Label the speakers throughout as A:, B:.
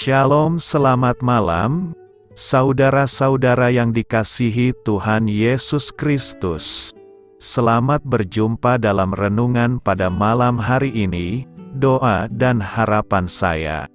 A: Shalom, selamat malam, saudara-saudara yang dikasihi Tuhan Yesus Kristus. Selamat berjumpa dalam renungan pada malam hari ini, doa dan harapan saya.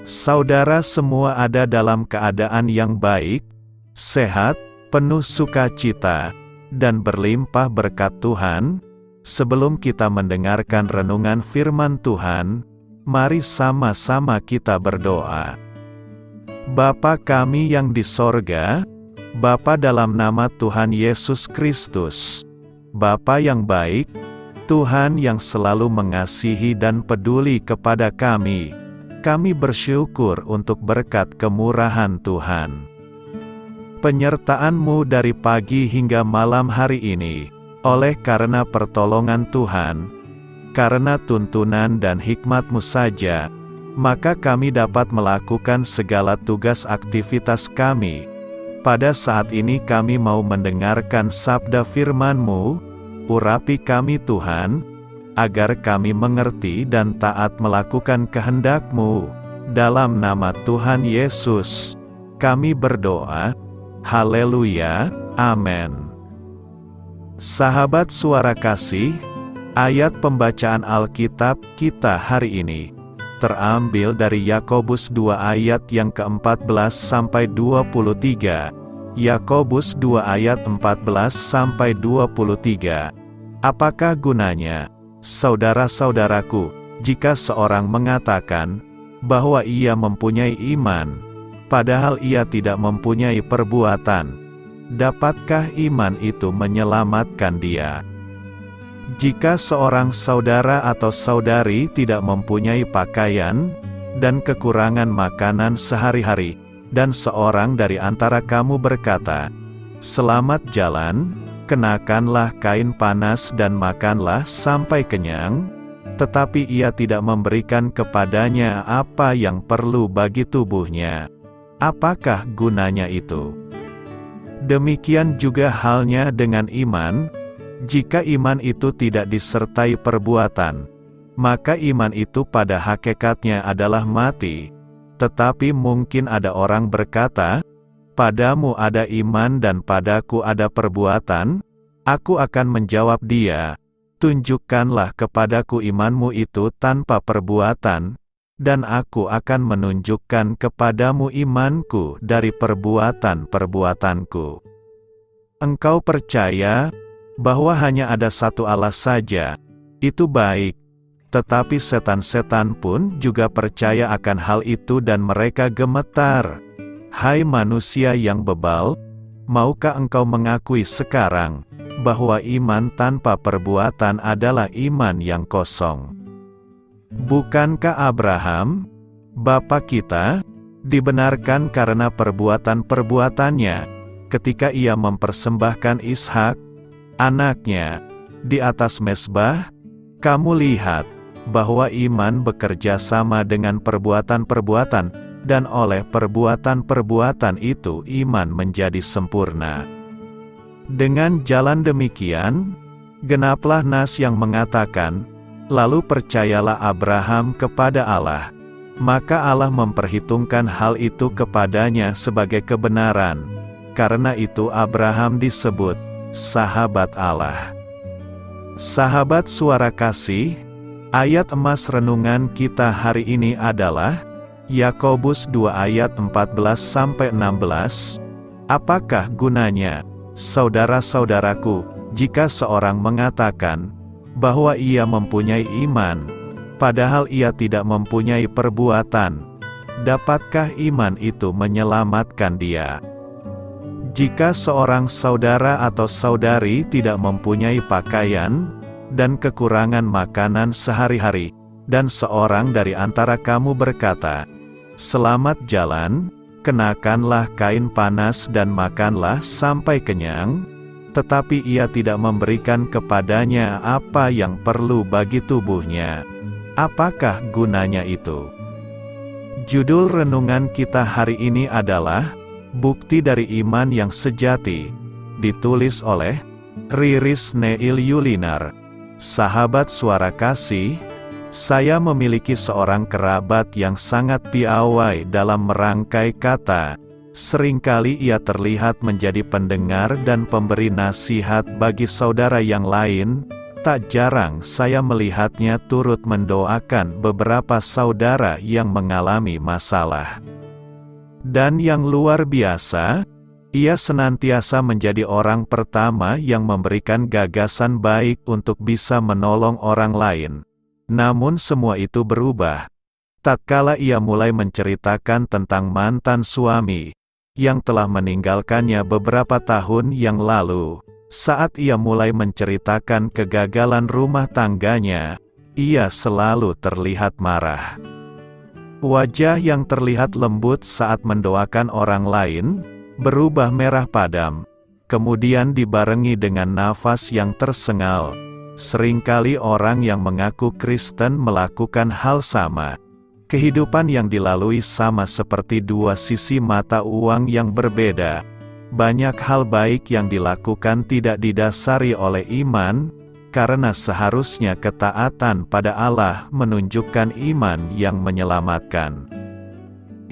A: Saudara semua ada dalam keadaan yang baik, sehat, penuh sukacita, dan berlimpah berkat Tuhan. Sebelum kita mendengarkan renungan firman Tuhan, mari sama-sama kita berdoa. Bapa kami yang di sorga, Bapa dalam nama Tuhan Yesus Kristus, Bapa yang baik, Tuhan yang selalu mengasihi dan peduli kepada kami bersyukur untuk berkat kemurahan Tuhan. Penyertaan-Mu dari pagi hingga malam hari ini, oleh karena pertolongan Tuhan, karena tuntunan dan hikmat-Mu saja, maka kami dapat melakukan segala tugas aktivitas kami. Pada saat ini kami mau mendengarkan sabda firman-Mu, urapi kami Tuhan, agar kami mengerti dan taat melakukan kehendak-Mu. Dalam nama Tuhan Yesus, kami berdoa. Haleluya, amin. Sahabat suara kasih, ayat pembacaan Alkitab kita hari ini terambil dari Yakobus 2 ayat yang ke-14 sampai 23. Yakobus 2 ayat 14 sampai 23. Apakah gunanya, saudara-saudaraku, jika seorang mengatakan bahwa ia mempunyai iman, padahal ia tidak mempunyai perbuatan? Dapatkah iman itu menyelamatkan dia? Jika seorang saudara atau saudari tidak mempunyai pakaian, dan kekurangan makanan sehari-hari, dan seorang dari antara kamu berkata, "Selamat jalan, kenakanlah kain panas dan makanlah sampai kenyang," tetapi ia tidak memberikan kepadanya apa yang perlu bagi tubuhnya, apakah gunanya itu? Demikian juga halnya dengan iman. Jika iman itu tidak disertai perbuatan, maka iman itu pada hakikatnya adalah mati. Tetapi mungkin ada orang berkata, "Padamu ada iman dan padaku ada perbuatan." Aku akan menjawab dia, "Tunjukkanlah kepadaku imanmu itu tanpa perbuatan, dan aku akan menunjukkan kepadamu imanku dari perbuatan-perbuatanku." Engkau percaya bahwa hanya ada satu Allah saja, itu baik. Tetapi setan-setan pun juga percaya akan hal itu dan mereka gemetar. Hai manusia yang bebal, maukah engkau mengakui sekarang bahwa iman tanpa perbuatan adalah iman yang kosong? Bukankah Abraham, bapa kita, dibenarkan karena perbuatan-perbuatannya, ketika ia mempersembahkan Ishak, anaknya, di atas mezbah? Kamu lihat bahwa iman bekerja sama dengan perbuatan-perbuatan, dan oleh perbuatan-perbuatan itu iman menjadi sempurna. Dengan jalan demikian, genaplah nas yang mengatakan, "Lalu percayalah Abraham kepada Allah, maka Allah memperhitungkan hal itu kepadanya sebagai kebenaran." Karena itu Abraham disebut sahabat Allah. Sahabat suara kasih, ayat emas renungan kita hari ini adalah Yakobus 2 ayat 14-16. Apakah gunanya, saudara-saudaraku, jika seorang mengatakan bahwa ia mempunyai iman, padahal ia tidak mempunyai perbuatan? Dapatkah iman itu menyelamatkan dia? Jika seorang saudara atau saudari tidak mempunyai pakaian, dan kekurangan makanan sehari-hari, dan seorang dari antara kamu berkata, "Selamat jalan, kenakanlah kain panas dan makanlah sampai kenyang," tetapi ia tidak memberikan kepadanya apa yang perlu bagi tubuhnya, apakah gunanya itu? Judul renungan kita hari ini adalah Bukti dari Iman yang Sejati, ditulis oleh Riris Neil Yulinar. Sahabat suara kasih, Saya memiliki seorang kerabat yang sangat piawai dalam merangkai kata. Seringkali ia terlihat menjadi pendengar dan pemberi nasihat bagi saudara yang lain. Tak jarang saya melihatnya turut mendoakan beberapa saudara yang mengalami masalah. Dan yang luar biasa, ia senantiasa menjadi orang pertama yang memberikan gagasan baik untuk bisa menolong orang lain. Namun semua itu berubah tatkala ia mulai menceritakan tentang mantan suami yang telah meninggalkannya beberapa tahun yang lalu. Saat ia mulai menceritakan kegagalan rumah tangganya, ia selalu terlihat marah. Wajah yang terlihat lembut saat mendoakan orang lain, berubah merah padam, kemudian dibarengi dengan nafas yang tersengal. Seringkali orang yang mengaku Kristen melakukan hal sama. Kehidupan yang dilalui sama seperti dua sisi mata uang yang berbeda. Banyak hal baik yang dilakukan tidak didasari oleh iman, karena seharusnya ketaatan pada Allah menunjukkan iman yang menyelamatkan.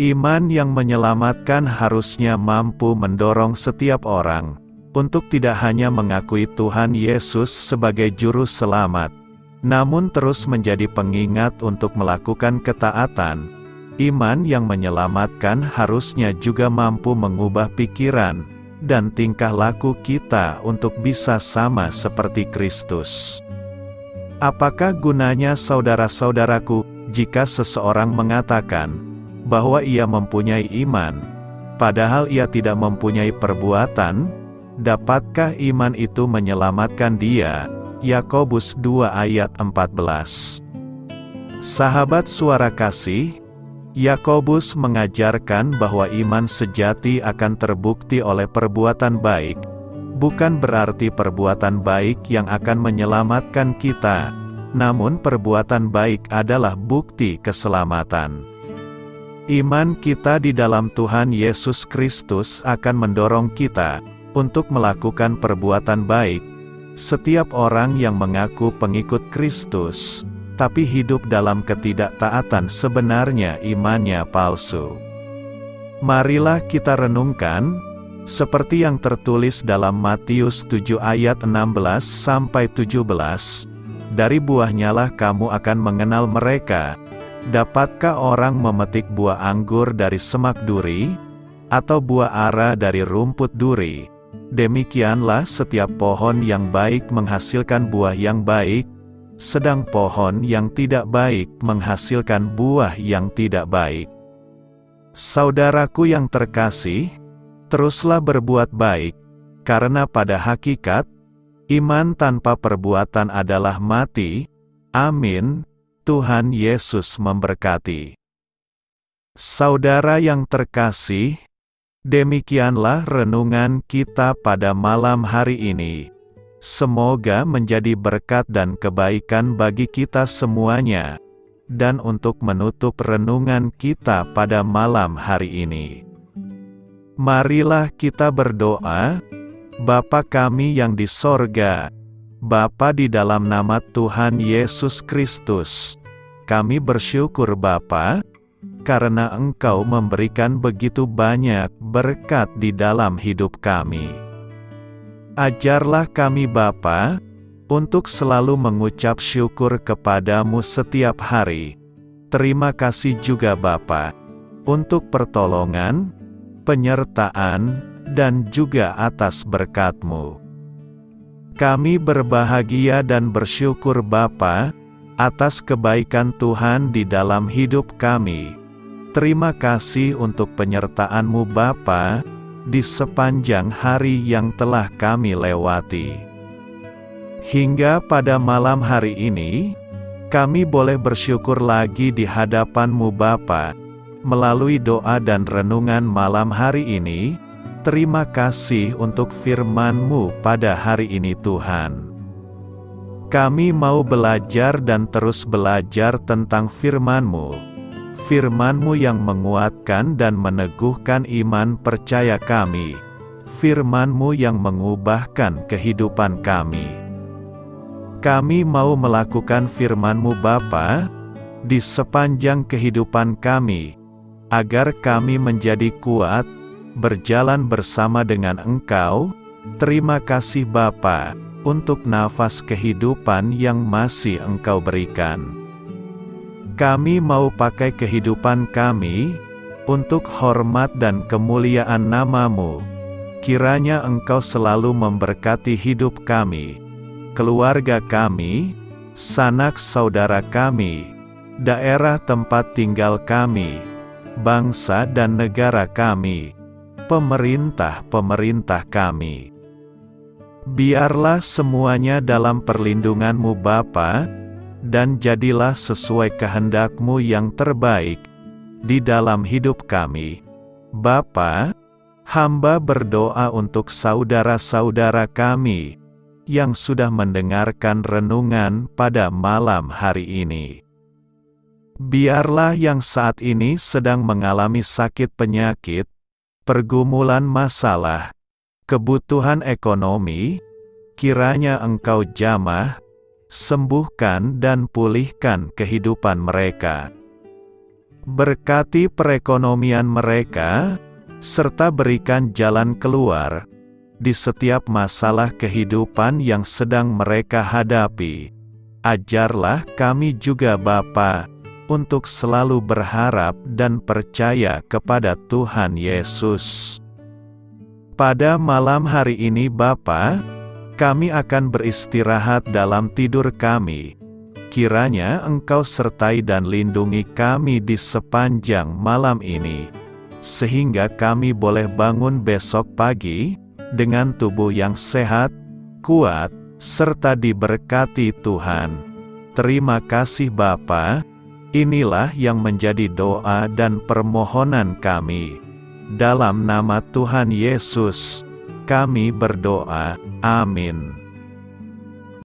A: Iman yang menyelamatkan harusnya mampu mendorong setiap orang untuk tidak hanya mengakui Tuhan Yesus sebagai juru selamat, namun terus menjadi pengingat untuk melakukan ketaatan. Iman yang menyelamatkan harusnya juga mampu mengubah pikiran dan tingkah laku kita untuk bisa sama seperti Kristus. Apakah gunanya saudara-saudaraku, jika seseorang mengatakan bahwa ia mempunyai iman, padahal ia tidak mempunyai perbuatan? Dapatkah iman itu menyelamatkan dia? Yakobus 2 ayat 14. Sahabat suara kasih, Yakobus mengajarkan bahwa iman sejati akan terbukti oleh perbuatan baik. Bukan berarti perbuatan baik yang akan menyelamatkan kita, namun perbuatan baik adalah bukti keselamatan. Iman kita di dalam Tuhan Yesus Kristus akan mendorong kita untuk melakukan perbuatan baik. Setiap orang yang mengaku pengikut Kristus, tapi hidup dalam ketidaktaatan sebenarnya imannya palsu. Marilah kita renungkan, seperti yang tertulis dalam Matius 7 ayat 16-17, dari buahnyalah kamu akan mengenal mereka. Dapatkah orang memetik buah anggur dari semak duri, atau buah ara dari rumput duri? Demikianlah setiap pohon yang baik menghasilkan buah yang baik, sedang pohon yang tidak baik menghasilkan buah yang tidak baik. Saudaraku yang terkasih, teruslah berbuat baik, karena pada hakikat, iman tanpa perbuatan adalah mati. Amin. Tuhan Yesus memberkati. Saudara yang terkasih, demikianlah renungan kita pada malam hari ini. Semoga menjadi berkat dan kebaikan bagi kita semuanya. Dan untuk menutup renungan kita pada malam hari ini, marilah kita berdoa. Bapa kami yang di sorga, Bapa di dalam nama Tuhan Yesus Kristus, kami bersyukur Bapa, karena Engkau memberikan begitu banyak berkat di dalam hidup kami. Ajarlah kami Bapa, untuk selalu mengucap syukur kepadamu setiap hari. Terima kasih juga Bapa, untuk pertolongan, penyertaan, dan juga atas berkat-Mu. Kami berbahagia dan bersyukur Bapa, atas kebaikan Tuhan di dalam hidup kami. Terima kasih untuk penyertaan-Mu Bapa, di sepanjang hari yang telah kami lewati. Hingga pada malam hari ini, kami boleh bersyukur lagi di hadapan-Mu Bapa, melalui doa dan renungan malam hari ini. Terima kasih untuk firman-Mu pada hari ini Tuhan. Kami mau belajar dan terus belajar tentang firman-Mu. Firman-Mu yang menguatkan dan meneguhkan iman percaya kami. Firman-Mu yang mengubahkan kehidupan kami. Kami mau melakukan firman-Mu Bapa, di sepanjang kehidupan kami, agar kami menjadi kuat, berjalan bersama dengan Engkau. Terima kasih Bapa, untuk nafas kehidupan yang masih Engkau berikan. Kami mau pakai kehidupan kami, untuk hormat dan kemuliaan nama-Mu. Kiranya Engkau selalu memberkati hidup kami, keluarga kami, sanak saudara kami, daerah tempat tinggal kami, bangsa dan negara kami, pemerintah-pemerintah kami. Biarlah semuanya dalam perlindungan-Mu Bapa, dan jadilah sesuai kehendak-Mu yang terbaik, di dalam hidup kami. Bapa, hamba berdoa untuk saudara-saudara kami, yang sudah mendengarkan renungan pada malam hari ini. Biarlah yang saat ini sedang mengalami sakit penyakit, pergumulan masalah, kebutuhan ekonomi, kiranya Engkau jamah, sembuhkan dan pulihkan kehidupan mereka. Berkati perekonomian mereka, serta berikan jalan keluar di setiap masalah kehidupan yang sedang mereka hadapi. Ajarlah kami juga Bapa, untuk selalu berharap dan percaya kepada Tuhan Yesus. Pada malam hari ini Bapa, kami akan beristirahat dalam tidur kami. Kiranya Engkau sertai dan lindungi kami di sepanjang malam ini, sehingga kami boleh bangun besok pagi, dengan tubuh yang sehat, kuat, serta diberkati Tuhan. Terima kasih Bapa. Inilah yang menjadi doa dan permohonan kami. Dalam nama Tuhan Yesus, kami berdoa. Amin.